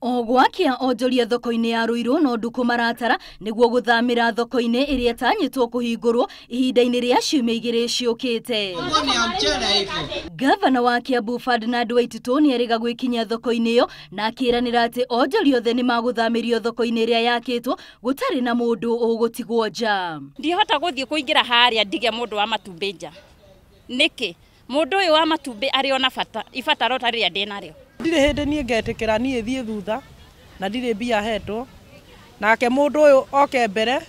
Gwakia Onjoria thoko-ini ya Ruiru no nduku maratara niguo guthamira thoko-ini iria itanyitwo kuhingurwo ihinda-ini ria ciumia igiri ciukite. Gavana wa Kiambu Ferdinand Waititu ni eriga gwikinya thoko-ini iyo na akiranira ati onjoria othe ni maguthamirio thoko-ini iria yakitwo gutari na mundu ugutigwo nja. Ndihota guthie kuingira haria ndige mundu wa matumbi nja. Niki mundu uyu wa matumbi ari ona bata ibataro tari ndinario. Ndire hindi nie ngetikira nie thie thutha na ndire mbia hetwo nake mundu uyu oke mbere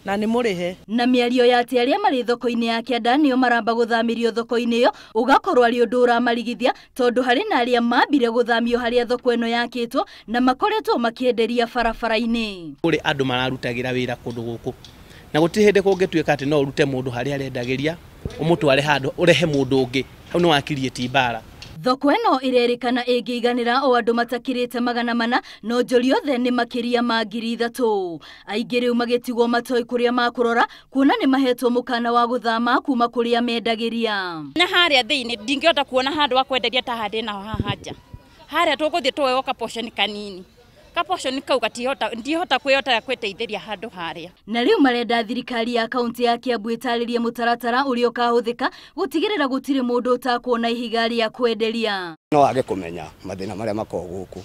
na ni murihe. Na miario ya ati aria mari thoko-ini ya Kianda nio maramba guthamirio thoko-ini iyo ugakorwo ari undu uramarigithia tondu hari na aria mambire guthamio haria thoko eno yakitwo na makoretwo makienderia barabara-ini. Kuri andu mararutagira wira kundu guku na gutiri hindi kungituika ati no urute mundu haria arendagiria umutware handu urehe mundu ungi hau no wakirie ti bara. Thoko eno irerikana ingiiganira o andu matakirite magana mana no onjoria othe ni makiria ma 3,000. Aingi riu magitigwo matoi kuria makurora kuona ni mahetwo mukana wa guthama kuma kuria mendagiria. Na haria thiini ndingiota kuona handu wa kwenderia ta handi na haha nja. Haria tuguthie tuwe ka portion kanini. Ka portion kau ndihota kwiyota kwiteithiria handu haria. Na riu marenda thirikari ya kaunti ya Kiambu itaririe mutaratara urio kahuthika gutigirira gutire mundu utakuona ihiga ria kwenderia. No age kumenya mathina maria mako guku.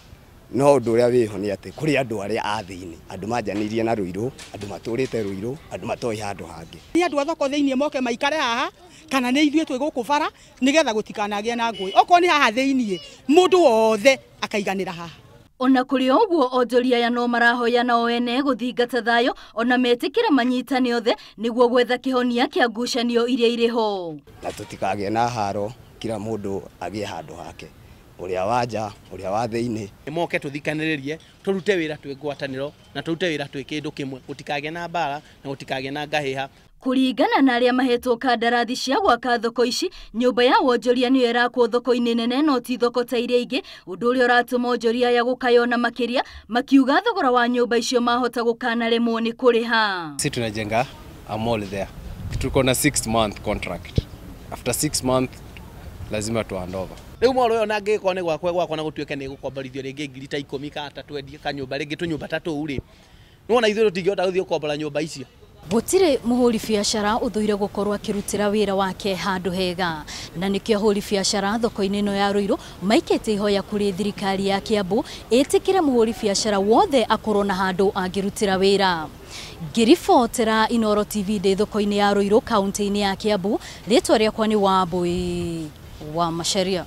No undu uria wiho ni ati kuri andu aria athini andu majanirie na Ruiru andu maturite Ruiru andu matoi handu hangi. Ni andu athoko thiini moke maikare haha kana ni ithue twi guku bara nigetha gutikanagie na ngui. Oko ni haha thiini mundu wothe akaiganira haha. Ona kuri oguo onjoria ya no marahoya na oene guthingata thayo ona metikira manyitane othe niguo gwetha kihonia kia ngucanio iria iriho. Na tutikagie na haro kila mundu agie handu hake. Uria wanja uria wa thiini moke tuthikaniririe turute wira twi ngwataniro na turute wira twi kindu kimwe gutikagie na bara na gutikagie na ngahiha. Kuringana na aria mahetwo kandarathi cia gwaka thoko ici nyumba ya onjoria niyo irakwo thoko-ini nene no ti thoko ta iria ingi undu uria uratuma onjoria ya gukayona makiria makiuga thogora wa nyumba icio mahota gukana remwo ni kuriha. Sisi tunajenga a mall there. Tuko na 6-month contract. After 6 months lazima tu hand over. Riu moro yo na ngiko ni gwakwo na gutuike ni gukomborithio ringi ngiri ta 10 ka ta twendie kanyumba ringi tunyumba tatu uri. Nuona ithuĩ tũtingĩhota gũthiĩ gũkombora nyũmba icio. Gutire muhuri biashara uthuire gukorwo akirutira wira wake handu hega na nikio huri biashara thoko-ini no ya Ruiru maikete ihoya kuri thirikari ya Kiambu itikire muhuri biashara wothe akorwo na handu angirutira wira. Ngiribotera Inooro TV de thoko-ini ya Ruiru kaunti-ini ya Kiambu ritwa riakwa ni Wambui wa Masharia.